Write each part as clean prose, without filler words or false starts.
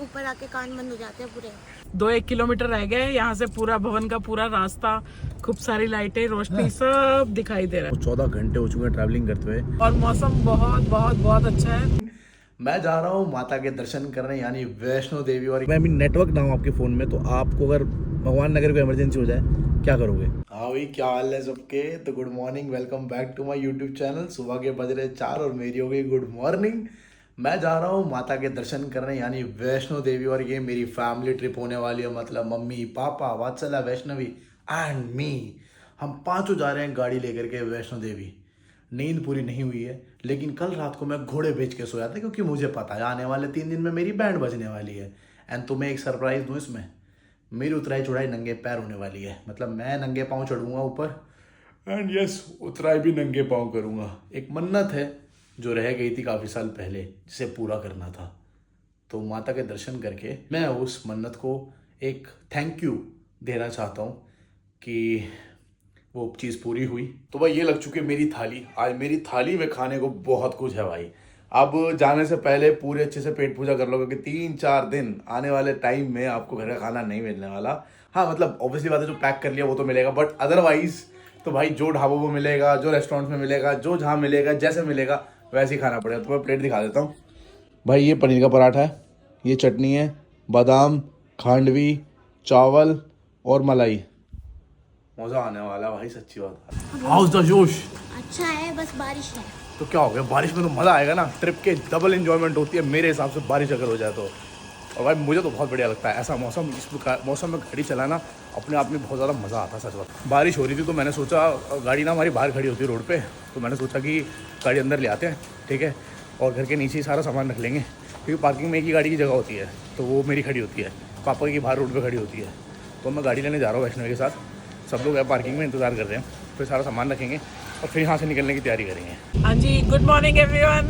ऊपर आके कान बंद हो जाते हैं पूरे। 2-1 किलोमीटर रह गए, यहाँ से पूरा भवन का पूरा रास्ता, खूब सारी लाइटें, रोशनी सब दिखाई दे रहा है। 14 घंटे हो चुके हैं ट्रैवलिंग करते हुए और मौसम बहुत बहुत बहुत अच्छा है। मैं जा रहा हूँ माता के दर्शन करने यानी वैष्णो देवी। और मैं अभी नेटवर्क ना हूँ आपके फ़ोन में, तो आपको अगर भगवान नगर को इमरजेंसी हो जाए क्या करोगे? हाँ भाई, क्या हाल है सबके? तो good morning, welcome back to my YouTube channel. सुबह के बज रहे 4 और मेरी हो गई गुड मॉर्निंग। मैं जा रहा हूँ माता के दर्शन करने यानी वैष्णो देवी, और ये मेरी फैमिली ट्रिप होने वाली है। मतलब मम्मी, पापा, वात्सला, वैष्णवी एंड मी। हम पाँचों जा रहे हैं गाड़ी लेकर के वैष्णो देवी। नींद पूरी नहीं हुई है, लेकिन कल रात को मैं घोड़े बेच के सोया था, क्योंकि मुझे पता है आने वाले 3 दिन में मेरी बैंड बजने वाली है। एंड तुम्हें एक सरप्राइज दूँ इसमें, मेरी उतराई चढ़ाई नंगे पैर होने वाली है। मतलब मैं नंगे पाँव चढ़ूंगा ऊपर, एंड यस, उतराई भी नंगे पाँव करूंगा। एक मन्नत है जो रह गई थी काफ़ी साल पहले, जिसे पूरा करना था। तो माता के दर्शन करके मैं उस मन्नत को एक थैंक यू देना चाहता हूँ कि वो चीज़ पूरी हुई। तो भाई ये लग चुकी है मेरी थाली। आज मेरी थाली में खाने को बहुत कुछ है भाई। अब जाने से पहले पूरे अच्छे से पेट पूजा कर लो, क्योंकि 3-4 दिन आने वाले टाइम में आपको घर का खाना नहीं मिलने वाला। हाँ मतलब ऑब्वियसली बात है, जो पैक कर लिया वो तो मिलेगा, बट अदरवाइज तो भाई जो ढाबों में मिलेगा, जो रेस्टोरेंट में मिलेगा, जो जहाँ मिलेगा, जैसे मिलेगा वैसे ही खाना पड़ेगा। तो मैं प्लेट दिखा देता हूँ भाई। ये पनीर का पराठा है, ये चटनी है, बादाम, खांडवी, चावल और मलाई। मज़ा आने वाला भाई, सच्ची बात है। हाउस द जोश। अच्छा है, बस बारिश है तो क्या हो गया, बारिश में तो मज़ा आएगा ना। ट्रिप के डबल एंजॉयमेंट होती है मेरे हिसाब से बारिश अगर हो जाए तो। और भाई मुझे तो बहुत बढ़िया लगता है ऐसा मौसम। इस मौसम में गाड़ी चलाना अपने आप में बहुत ज़्यादा मज़ा आता है, सच बात। बारिश हो रही थी तो मैंने सोचा, गाड़ी ना हमारी बाहर खड़ी होती है रोड पे, तो मैंने सोचा कि गाड़ी अंदर ले आते हैं, ठीक है, और घर के नीचे ही सारा सामान रख लेंगे, क्योंकि पार्किंग में एक ही गाड़ी की जगह होती है, तो वो मेरी खड़ी होती है, पापा की बाहर रोड पर खड़ी होती है। तो मैं गाड़ी लेने जा रहा हूँ वैष्णवी के साथ। सब लोग पार्किंग में इंतज़ार कर रहे हैं, फिर सारा सामान रखेंगे और फिर यहाँ से निकलने की तैयारी करेंगे। हाँ जी, गुड मॉर्निंग एवरीवन।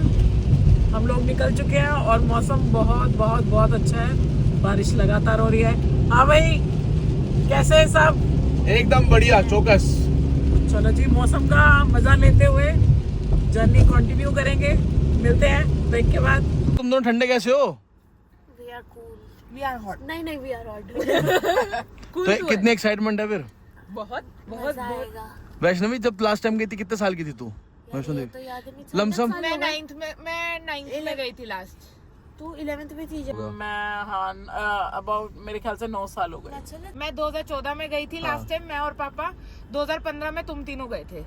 हम लोग निकल चुके हैं और मौसम बहुत बहुत बहुत अच्छा है। बारिश लगातार हो रही है। हाँ भाई, कैसे है सब? एकदम बढ़िया, चौकस। चलो जी, मौसम का मजा लेते हुए जर्नी कंटिन्यू करेंगे। मिलते हैं ब्रेक के बाद। तुम दोनों ठंडे कैसे हो? We are cool, we are hot. नहीं वी आर हॉट। तो कितनी एक्साइटमेंट है फिर? बहुत बहुत आएगा। वैष्णवी, जब लास्ट टाइम गई थी कितने साल की थी तू? वैष्णो ये देवी तो याद नहीं। लमसम मैं 9th में गई थी लास्ट। तू 11th में थी जब। मैं हाँ अबाउट मेरे ख्याल से 9 साल हो गए। मैं 2014 में गई थी लास्ट टाइम, मैं और पापा। 2015 में तुम तीनों गए थे।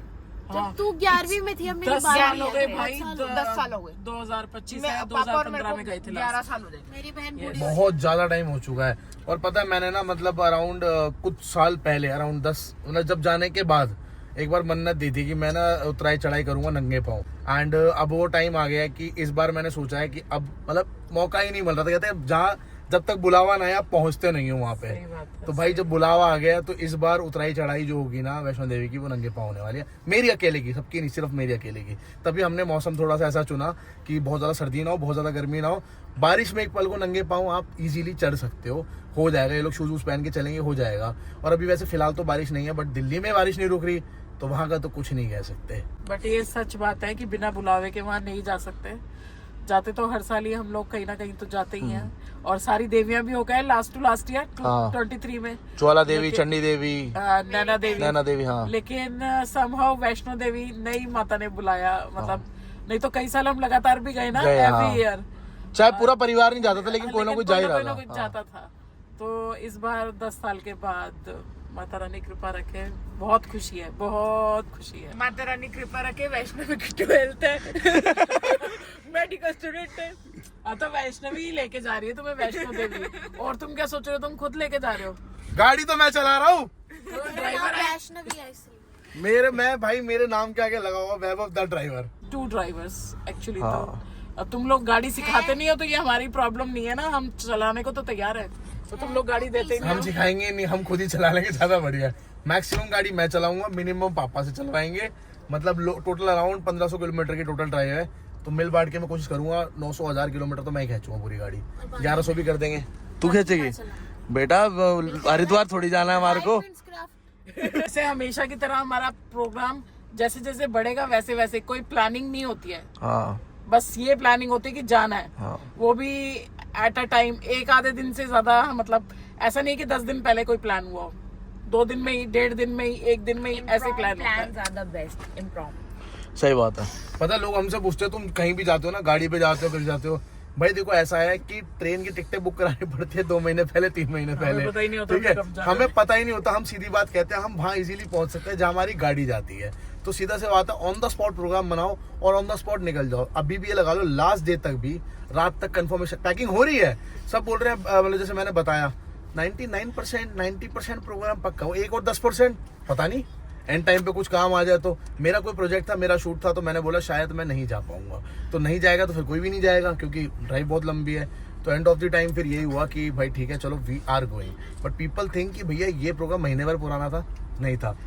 जब तू 11वीं में थी, अब मेरी 10 साल 12वीं हो है। गए भाई। 10 साल हो गए। 2025 मैं है, पापा और मेरे 2015 को में गए थे 11 लास्ट। साल हो गए। मेरी बहन बूढ़ी। बहुत ज़्यादा टाइम हो चुका है। और पता है मैंने ना, मतलब अराउंड कुछ साल पहले, अराउंड 10, मतलब जब जाने के बाद एक बार मन्नत दी थी कि मैं ना उतराई चढ़ाई करूंगा नंगे पाँव। एंड अब वो टाइम आ गया है कि इस बार मैंने सोचा है कि अब मतलब मौका ही नहीं मिल रहा था। कहते हैं जहाँ जब तक बुलावा ना आया आप पहुंचते नहीं हो वहाँ पे। तो भाई जब बुलावा आ गया तो इस बार उतराई चढ़ाई जो होगी ना वैष्णो देवी की, वो नंगे पाँव होने वाली है। मेरी अकेले की, सबकी नहीं, सिर्फ मेरी अकेले की। तभी हमने मौसम थोड़ा सा ऐसा चुना कि बहुत ज़्यादा सर्दी ना हो, बहुत ज़्यादा गर्मी ना हो। बारिश में एक पल को नंगे पाँव आप इजीली चढ़ सकते हो जाएगा। ये लोग शूज वूज पहन के चलेंगे, हो जाएगा। और अभी वैसे फिलहाल तो बारिश नहीं है, बट दिल्ली में बारिश नहीं रुक रही, तो वहाँ का तो कुछ नहीं कह सकते। बट ये सच बात है कि बिना बुलावे के वहाँ नहीं जा सकते। जाते तो हर साल ही हम लोग कहीं ना कहीं तो जाते ही हैं। और सारी देवियां भी हो गए लास्ट टू लास्ट ईयर 23 में। ज्वाला देवी, चंडी देवी, नैना देवी, हाँ। लेकिन समहाउ वैष्णो देवी नई माता ने बुलाया। मतलब नहीं तो कई साल हम लगातार भी गए ना, एवरी ईयर। चाहे पूरा परिवार नहीं जाता था, लेकिन कोई ना कोई जा ही रहा था। जाता था। तो इस बार 10 साल के बाद माता रानी कृपा रखे, बहुत खुशी है, बहुत खुशी है। माता रानी कृपा रखे। वैष्णवी की 12th है, मेडिकल स्टूडेंट है। हाँ तो वैष्णवी लेके जा रही है तुम्हें वैष्णो देवी। और तुम क्या सोच रहे हो? तुम खुद लेके जा रहे हो? गाड़ी तो मैं चला रहा हूँ, ड्राइवर है। वैष्णवी है इसलिए। मेरे नाम के आगे लगा हुआ वैभव द ड्राइवर। 2 drivers actually. तो अब तुम लोग गाड़ी सिखाते नहीं हो तो ये हमारी प्रॉब्लम नहीं है ना, हम चलाने को तो तैयार है, तो तुम लोग गाड़ी देते नहीं हम हो। सिखाएंगे नहीं, हम खुद ही चला लेंगे, ज्यादा बढ़िया। मैक्सिमम गाड़ी मैं चलाऊंगा, मिनिमम पापा से चलवाएंगे। मतलब टोटल अराउंड 1500 किलोमीटर की टोटल ड्राइव है, तो मिल बांट के मैं कोशिश करूंगा 900-1000 किलोमीटर तो मैं ही खींचूंगा पूरी गाड़ी। 1100 भी कर देंगे। तू खींचेगी बेटा? हरिद्वार थोड़ी जाना है हमारे को। जैसे हमेशा की तरह हमारा प्रोग्राम जैसे जैसे बढ़ेगा वैसे वैसे, कोई प्लानिंग नहीं होती है। हाँ, बस ये प्लानिंग होती है कि जाना है। हाँ। वो भी एट अ टाइम, एक आधे दिन से ज्यादा, मतलब ऐसा नहीं कि 10 दिन पहले कोई प्लान हुआ हो, 2 दिन में ही, 1.5 दिन में ही, 1 दिन में ही ऐसे प्लान होता है। Plans are the best. Impromptu. सही बात है। पता है लोग हमसे पूछते हैं तुम कहीं भी जाते हो ना, गाड़ी पे जाते हो फिर जाते हो, भाई देखो ऐसा है कि ट्रेन की टिकटें बुक करानी पड़ती है 2 महीने पहले, 3 महीने पहले, पता ही नहीं होता ठीक है, कब जा रहे हैं। हमें पता ही नहीं होता। हम सीधी बात कहते हैं, हम वहाँ इजीली पहुंच सकते हैं जहाँ हमारी गाड़ी जाती है। तो सीधा से बात है, ऑन द स्पॉट प्रोग्राम बनाओ और ऑन द स्पॉट निकल जाओ। अभी भी ये लगा लो लास्ट डे तक भी, रात तक कंफर्मेशन पैकिंग हो रही है, सब बोल रहे हैं, मतलब जैसे मैंने बताया 99%, 90% प्रोग्राम पक्का हो, 1 और 10% पता नहीं, एंड टाइम पे कुछ काम आ जाए तो। मेरा कोई प्रोजेक्ट था, मेरा शूट था, तो मैंने बोला शायद मैं नहीं जा पाऊंगा, तो नहीं जाएगा तो फिर कोई भी नहीं जाएगा, क्योंकि ड्राइव बहुत लंबी है। तो एंड ऑफ द टाइम फिर यही हुआ कि भाई ठीक है चलो we are going, but people think कि भैया ये प्रोग्राम महीने भर पुराना था, नहीं था,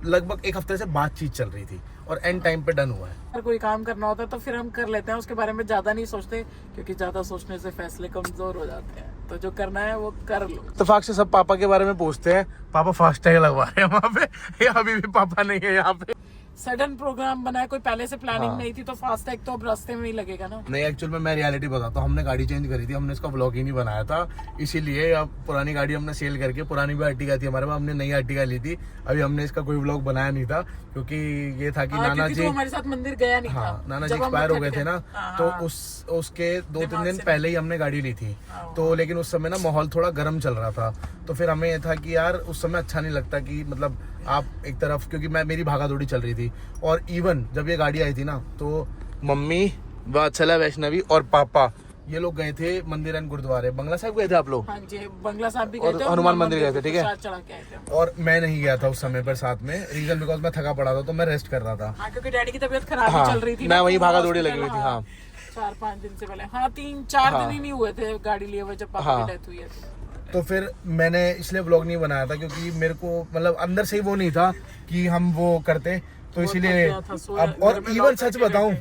लगभग 1 हफ्ते से बातचीत चल रही थी और एंड टाइम पे डन हुआ है। अगर कोई काम करना होता है तो फिर हम कर लेते हैं, उसके बारे में ज्यादा नहीं सोचते, क्योंकि ज्यादा सोचने से फैसले कमजोर हो जाते हैं। तो जो करना है वो कर लो। इत्तेफाक से सब पापा के बारे में पूछते हैं, पापा फास्ट टैग लगवा रहे हैं वहाँ पे, या अभी भी पापा नहीं है यहाँ पे। सडन प्रोग्राम बना है, कोई पहले से प्लानिंग नहीं थी, तो फास्टैग तो अब रास्ते में ही लगेगा ना। नहीं, एक्चुअल में मैं रियलिटी बताता हूँ, हमने गाड़ी चेंज करी थी, हमने इसका व्लॉग ही नहीं बनाया था, इसीलिए अब पुरानी गाड़ी हमने सेल करके, पुरानी भी अर्टिगा थी हमारे पास, हमने नई अर्टिगा ली थी, अभी हमने इसका कोई व्लॉग बनाया नहीं था, क्योंकि ये था कि नाना जी हमारे साथ मंदिर गया नहीं था, नाना जी एक्सपायर हो गए थे ना, तो उसके 2-3 दिन पहले ही हमने गाड़ी ली थी, तो लेकिन उस समय ना माहौल थोड़ा गर्म चल रहा था, तो फिर हमें ये था कि यार उस समय अच्छा नहीं लगता कि मतलब आप एक तरफ, क्योंकि मेरी भागा दौड़ी चल रही थी, और इवन जब ये गाड़ी आई थी ना, तो मम्मी, वात्सला, वैष्णवी और पापा ये लोग गए थे मंदिर एंड गुरुद्वारे। बंगला साहब गए थे आप लोग? हाँ जी, बंगला साहब भी गए थे, हनुमान मंदिर गए थे, ठीक है, चढ़ा के आए थे। और मैं नहीं गया था उस समय पर साथ में, रीजन बिकॉज मैं थका पड़ा था, तो मैं रेस्ट कर रहा था। हाँ, क्योंकि डैडी की तबीयत खराब चल रही थी, मैं वही भागा दौड़ी लगी हुई थी। हाँ, 4-5 दिन से पहले, हाँ 3-4 दिन ही नहीं हुए थे गाड़ी लिए हुए जब पापा की डेथ हुई है। तो फिर मैंने इसलिए व्लॉग नहीं बनाया था, क्योंकि मेरे को मतलब अंदर से ही वो नहीं था कि हम वो करते, तो इसीलिए अब, और इवन सच बताऊं,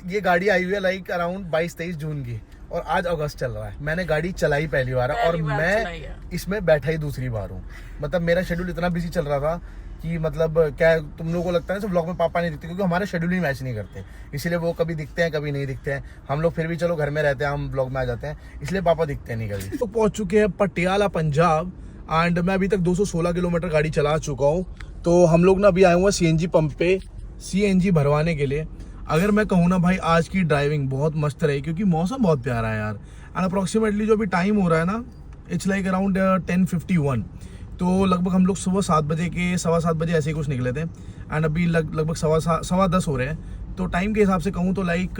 ये गाड़ी आई हुई है लाइक अराउंड 22-23 जून की, और आज अगस्त चल रहा है। मैंने गाड़ी चलाई पहली बार है, और मैं इसमें बैठा ही दूसरी बार हूँ। मतलब मेरा शेड्यूल इतना बिजी चल रहा था कि मतलब क्या तुम लोगों को लगता है ना व्लॉग में पापा नहीं दिखते, क्योंकि हमारे शेड्यूल ही मैच नहीं करते, इसलिए वो कभी दिखते हैं कभी नहीं दिखते हैं। हम लोग फिर भी चलो घर में रहते हैं, हम व्लॉग में आ जाते हैं, इसलिए पापा दिखते नहीं कभी। तो पहुंच चुके हैं पटियाला पंजाब, एंड मैं अभी तक 216 किलोमीटर गाड़ी चला चुका हूँ। तो हम लोग ना अभी आए हुए हैं CNG पंप पे CNG भरवाने के लिए। अगर मैं कहूँ ना भाई, आज की ड्राइविंग बहुत मस्त रही, क्योंकि मौसम बहुत प्यारा है यार। एंड अप्रॉक्सीमेटली जो अभी टाइम हो रहा है ना, इट्स लाइक अराउंड 10:51, तो लगभग हम लोग सुबह 7 बजे के 7:15 बजे ऐसे ही कुछ निकले थे, एंड अभी लगभग 10:15 हो रहे हैं। तो टाइम के हिसाब से कहूँ तो लाइक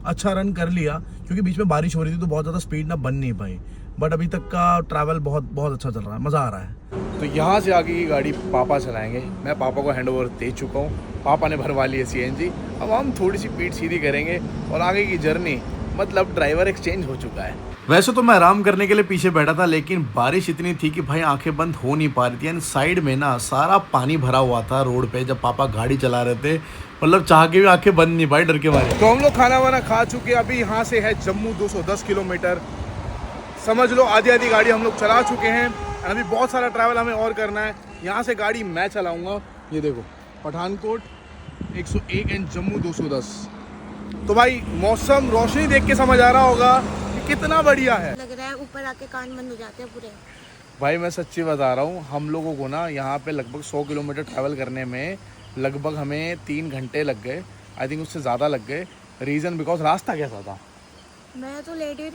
अच्छा रन कर लिया, क्योंकि बीच में बारिश हो रही थी तो बहुत ज़्यादा स्पीड ना बन नहीं पाई, बट अभी तक का ट्रैवल बहुत बहुत अच्छा चल रहा है, मज़ा आ रहा है। तो यहाँ से आगे की गाड़ी पापा चलाएंगे, मैं पापा को हैंडओवर दे चुका हूँ, पापा ने भरवा ली है CNG। अब हम थोड़ी सी पीठ सीधी करेंगे और आगे की जर्नी, मतलब ड्राइवर एक्सचेंज हो चुका है। वैसे तो मैं आराम करने के लिए पीछे बैठा था, लेकिन बारिश इतनी थी कि भाई आंखें बंद हो नहीं पा रही थी, एंड साइड में ना सारा पानी भरा हुआ था रोड पे, जब पापा गाड़ी चला रहे थे, मतलब चाह के भी आंखें बंद नहीं पाई डर के मारे। तो हम लोग खाना वाना खा चुके, अभी यहाँ से है जम्मू 210 किलोमीटर, समझ लो आधी गाड़ी हम लोग चला चुके हैं। अभी बहुत सारा ट्रैवल हमें और करना है। यहाँ से गाड़ी मैं चलाऊंगा, ये देखो पठानकोट 101 एंड जम्मू 210। तो भाई मौसम, रोशनी देख के समझ आ रहा होगा कि कितना बढ़िया है। लग रहा है ऊपर आके कान बंद हो जाते हैं पूरे। भाई मैं सच्ची बता रहा हूँ, हम लोगों को ना यहाँ पे लगभग 100 किलोमीटर ट्रैवल करने में लगभग हमें 3 घंटे लग गए, आई थिंक उससे ज़्यादा लग गए। रीज़न बिकॉज रास्ता कैसा था, मैं तो लेट ही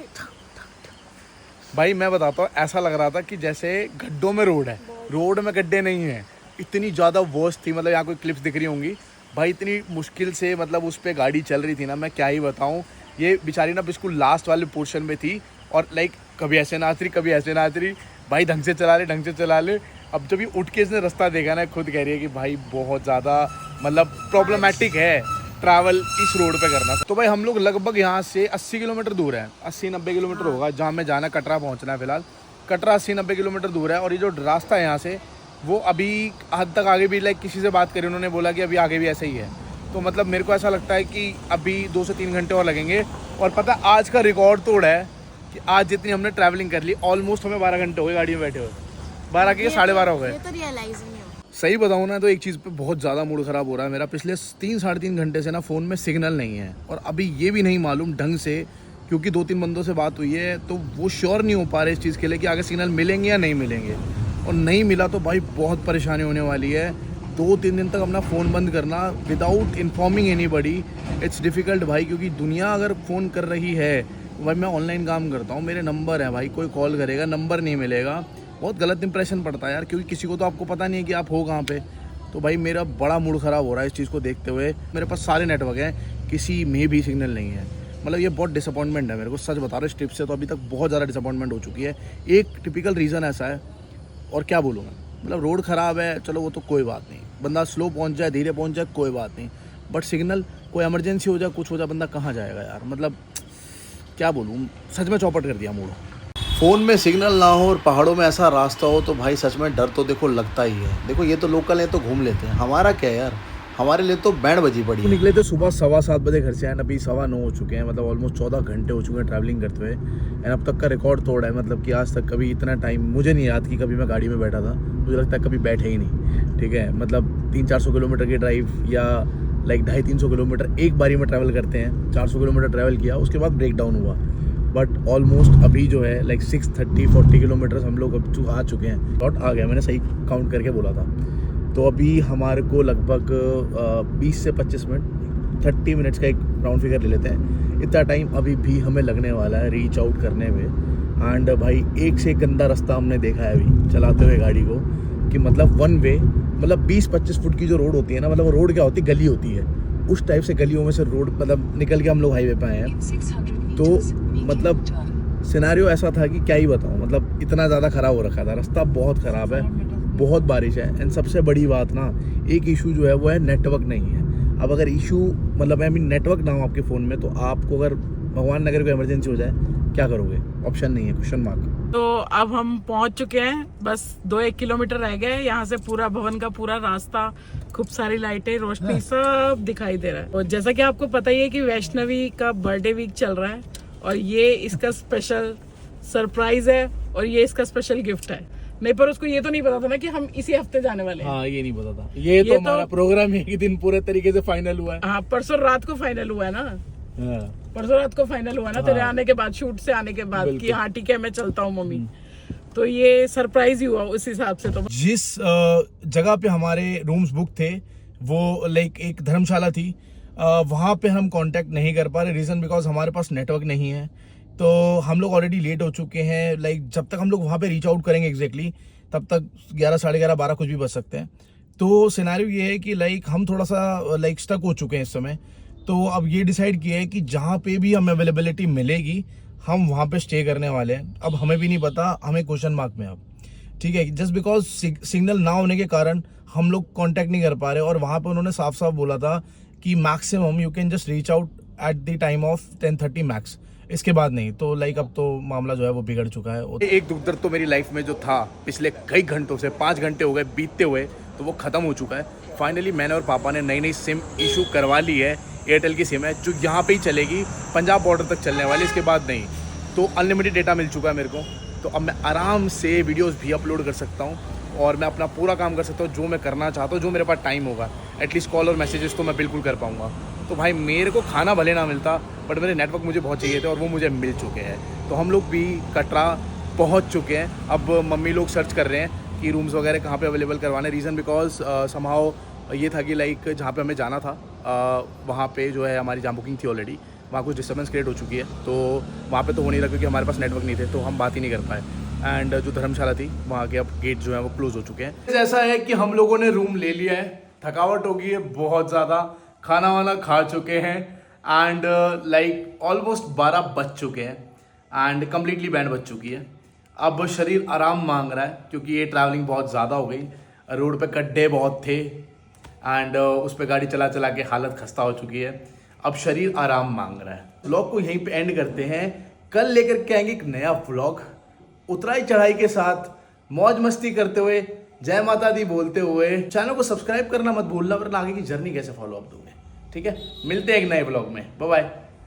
भाई मैं बताता हूँ, ऐसा लग रहा था कि जैसे गड्ढों में रोड है, रोड में गड्ढे नहीं हैं, इतनी ज़्यादा वर्स्ट थी। मतलब यहाँ कोई क्लिप्स दिख रही होंगी भाई, इतनी मुश्किल से मतलब उस पर गाड़ी चल रही थी ना, मैं क्या ही बताऊँ। ये बेचारी ना बिल्कुल लास्ट वाले पोर्शन में थी, और लाइक कभी ऐसे नाच रही कभी ऐसे नाच रही, भाई ढंग से चला ले। अब जब ये उठ के इसने रास्ता देखा ना, खुद कह रही है कि भाई बहुत ज़्यादा मतलब प्रॉब्लमेटिक है ट्रैवल इस रोड पे करना। तो भाई हम लोग लगभग यहाँ से 80 किलोमीटर दूर है, 80-90 किलोमीटर होगा जहाँ में जाना, कटरा पहुँचना है फिलहाल। कटरा 80-90 किलोमीटर दूर है, और ये जो रास्ता है यहाँ से वो अभी हद तक आगे भी, लाइक किसी से बात करी उन्होंने बोला कि अभी आगे भी ऐसा ही है। तो मतलब मेरे को ऐसा लगता है कि अभी 2 से 3 घंटे और लगेंगे। और पता आज का रिकॉर्ड तोड़ है कि आज जितनी हमने ट्रैवलिंग कर ली, ऑलमोस्ट हमें 12 घंटे हो गए गाड़ी में बैठे हुए, 12 के 12:30 हो गए। ये तो रियलाइज नहीं हो। सही बताऊँ ना तो एक चीज़ पे बहुत ज़्यादा मूड ख़राब हो रहा है मेरा। पिछले 3-3.5 घंटे से ना फ़ोन में सिग्नल नहीं है, और अभी ये भी नहीं मालूम ढंग से क्योंकि 2-3 बंदों से बात हुई है तो वो श्योर नहीं हो पा रहे इस चीज़ के लिए कि आगे सिग्नल मिलेंगे या नहीं मिलेंगे, और नहीं मिला तो भाई बहुत परेशानी होने वाली है। 2-3 दिन तक अपना फ़ोन बंद करना without informing anybody, it's difficult भाई, क्योंकि दुनिया अगर फ़ोन कर रही है, भाई मैं ऑनलाइन काम करता हूँ, मेरे नंबर है भाई, कोई कॉल करेगा नंबर नहीं मिलेगा, बहुत गलत इंप्रेशन पड़ता है यार, क्योंकि किसी को तो आपको पता नहीं है कि आप हो कहाँ पे। तो भाई मेरा बड़ा मूड ख़राब हो रहा है इस चीज़ को देखते हुए। मेरे पास सारे नेटवर्क हैं, किसी में भी सिग्नल नहीं है, मतलब ये बहुत डिसअपॉइंटमेंट है मेरे को, सच बता रहा हूँ। इस ट्रिप से तो अभी तक बहुत ज़्यादा डिसअपॉइंटमेंट हो चुकी है। एक टिपिकल रीज़न ऐसा है, और क्या बोलूँ मैं, मतलब रोड ख़राब है चलो वो तो कोई बात नहीं, बंदा स्लो पहुँच जाए धीरे पहुँच जाए कोई बात नहीं, बट सिग्नल कोई इमरजेंसी हो जाए कुछ हो जाए बंदा कहाँ जाएगा यार, मतलब क्या बोलूँ, सच में चौपट कर दिया मूड। फ़ोन में सिग्नल ना हो और पहाड़ों में ऐसा रास्ता हो तो भाई सच में डर तो देखो लगता ही है। देखो ये तो लोकल है तो घूम लेते हैं, हमारा क्या है यार, हमारे लिए तो बैंड बजी पड़ी है। निकले थे सुबह 7:15 बजे घर से, एंड अभी 9:15 हो चुके हैं, मतलब ऑलमोस्ट 14 घंटे हो चुके हैं ट्रैवलिंग करते हुए, एंड अब तक का रिकॉर्ड तोड़ा है। मतलब कि आज तक कभी इतना टाइम मुझे नहीं याद कि कभी मैं गाड़ी में बैठा था, मुझे लगता है कभी बैठे ही नहीं, ठीक है। मतलब 300-400 किलोमीटर की ड्राइव या लाइक 250-300 किलोमीटर एक बारी में ट्रैवल करते हैं, 400 किलोमीटर ट्रैवल किया, उसके बाद ब्रेक डाउन हुआ, बट ऑलमोस्ट अभी जो है लाइक 630-40 किलोमीटर हम लोग अब आ चुके हैं। डॉट आ गया, मैंने सही काउंट करके बोला था। तो अभी हमारे को लगभग 20 से 25 मिनट 30 मिनट्स का एक राउंड फिगर ले लेते हैं, इतना टाइम अभी भी हमें लगने वाला है रीच आउट करने में। एंड भाई एक से एक गंदा रास्ता हमने देखा है अभी चलाते हुए गाड़ी को, कि मतलब वन वे, मतलब 20-25 फुट की जो रोड होती है ना, मतलब वो रोड क्या होती है, गली होती है, उस टाइप से गलियों में से रोड मतलब निकल के हम लोग हाईवे पे आए हैं। तो मतलब सिनेरियो ऐसा था कि क्या ही बताऊँ, मतलब इतना ज़्यादा ख़राब हो रखा था, रास्ता बहुत ख़राब है, बहुत बारिश है, एंड सबसे बड़ी बात ना, एक इशू जो है वो है नेटवर्क नहीं है। अब अगर इशू मतलब आई मीन नेटवर्क ना हो आपके फ़ोन में, तो आपको अगर भगवान नगर को इमरजेंसी हो जाए क्या करोगे, ऑप्शन नहीं है, क्वेश्चन मार्क। तो अब हम पहुंच चुके हैं, बस 2-1 किलोमीटर रह गए, यहाँ से पूरा भवन का पूरा रास्ता, खूब सारी लाइटें, रोशनी सब दिखाई दे रहा है। और जैसा कि आपको पता ही है कि वैष्णवी का बर्थडे वीक चल रहा है, और ये इसका स्पेशल सरप्राइज है, और ये इसका स्पेशल गिफ्ट है। नहीं, पर उसको ये तो नहीं पता था ना कि हम इसी हफ्ते जाने वाले हैं। हाँ, ये नहीं पता था, ये तो हमारा प्रोग्राम एक ही दिन पूरे तरीके से फाइनल हुआ है। हाँ, परसों रात को फाइनल हुआ है ना, परसों रात को फाइनल हुआ ना, तेरे आने के बाद, शूट से आने के बाद, कि हाँ ठीक है मैं चलता हूँ मम्मी। तो ये सरप्राइज ही हुआ उस हिसाब से। तो जिस जगह पे हमारे रूम्स बुक थे वो लाइक एक धर्मशाला थी, वहाँ पे हम कांटेक्ट नहीं कर पा रहे, रीज़न बिकॉज हमारे पास नेटवर्क नहीं है। तो हम लोग ऑलरेडी लेट हो चुके हैं, लाइक जब तक हम लोग वहाँ पे रीच आउट करेंगे एग्जैक्टली तब तक 11, 11:30, 12 कुछ भी बच सकते हैं। तो सिनेरियो ये है कि लाइक हम थोड़ा सा लाइक स्टक हो चुके हैं इस समय। तो अब ये डिसाइड किया है कि जहाँ पे भी हमें अवेलेबिलिटी मिलेगी हम वहाँ पे स्टे करने वाले हैं। अब हमें भी नहीं पता, हमें क्वेश्चन मार्क में अब, ठीक है, जस्ट बिकॉज सिग्नल ना होने के कारण हम लोग कांटेक्ट नहीं कर पा रहे। और वहाँ पे उन्होंने साफ साफ बोला था कि maximum you can just reach out at the time of 10:30 max, इसके बाद नहीं। तो लाइक अब तो मामला जो है वो बिगड़ चुका है। एक दुख दर्द तो मेरी लाइफ में जो था पिछले कई घंटों से, 5 घंटे हो गए बीतते हुए, तो वो ख़त्म हो चुका है। फाइनली मैंने और पापा ने नई सिम इशू करवा ली है, एयरटेल की सिम है जो यहाँ पे ही चलेगी, पंजाब बॉर्डर तक चलने वाली, इसके बाद नहीं। तो अनलिमिटेड डेटा मिल चुका है मेरे को, तो अब मैं आराम से वीडियोस भी अपलोड कर सकता हूँ और मैं अपना पूरा काम कर सकता हूँ जो मैं करना चाहता हूँ, जो मेरे पास टाइम होगा। एटलीस्ट कॉल और मैसेजेस तो मैं बिल्कुल कर पाऊँगा। तो भाई मेरे को खाना भले ना मिलता, बट मेरे नेटवर्क मुझे बहुत चाहिए थे और वो मुझे मिल चुके हैं। तो हम लोग भी कटरा पहुँच चुके हैं। अब मम्मी लोग सर्च कर रहे हैं कि रूम्स वगैरह कहाँ पे अवेलेबल करवाने। रीज़न बिकॉज समहाउ ये था कि लाइक जहाँ पे हमें जाना था वहाँ पे जो है हमारी जहाँ बुकिंग थी ऑलरेडी, वहाँ कुछ डिस्टर्बेंस क्रिएट हो चुकी है, तो वहाँ पे तो हो नहीं रहा क्योंकि हमारे पास नेटवर्क नहीं थे, तो हम बात ही नहीं कर पाए। एंड जो धर्मशाला थी वहाँ के अब गेट जो है वो क्लोज हो चुके हैं। ऐसा है कि हम लोगों ने रूम ले लिया है, थकावट हो गई है बहुत ज़्यादा, खाना वाना खा चुके हैं, एंड लाइक ऑलमोस्ट 12 बज चुके हैं एंड कम्प्लीटली बैंड बज चुकी है। अब शरीर आराम मांग रहा है क्योंकि ये ट्रैवलिंग बहुत ज़्यादा हो गई, रोड पे गड्ढे बहुत थे एंड उस पर गाड़ी चला चला के हालत खस्ता हो चुकी है। अब शरीर आराम मांग रहा है। व्लॉग को यहीं पे एंड करते हैं, कल लेकर के आएंगे एक नया व्लॉग, उतराई चढ़ाई के साथ, मौज मस्ती करते हुए, जय माता दी बोलते हुए। चैनल को सब्सक्राइब करना मत भूलना, वरना आगे की जर्नी कैसे फॉलो अप दोगे। ठीक है, मिलते हैं एक नए व्लॉग में, बाय बाय।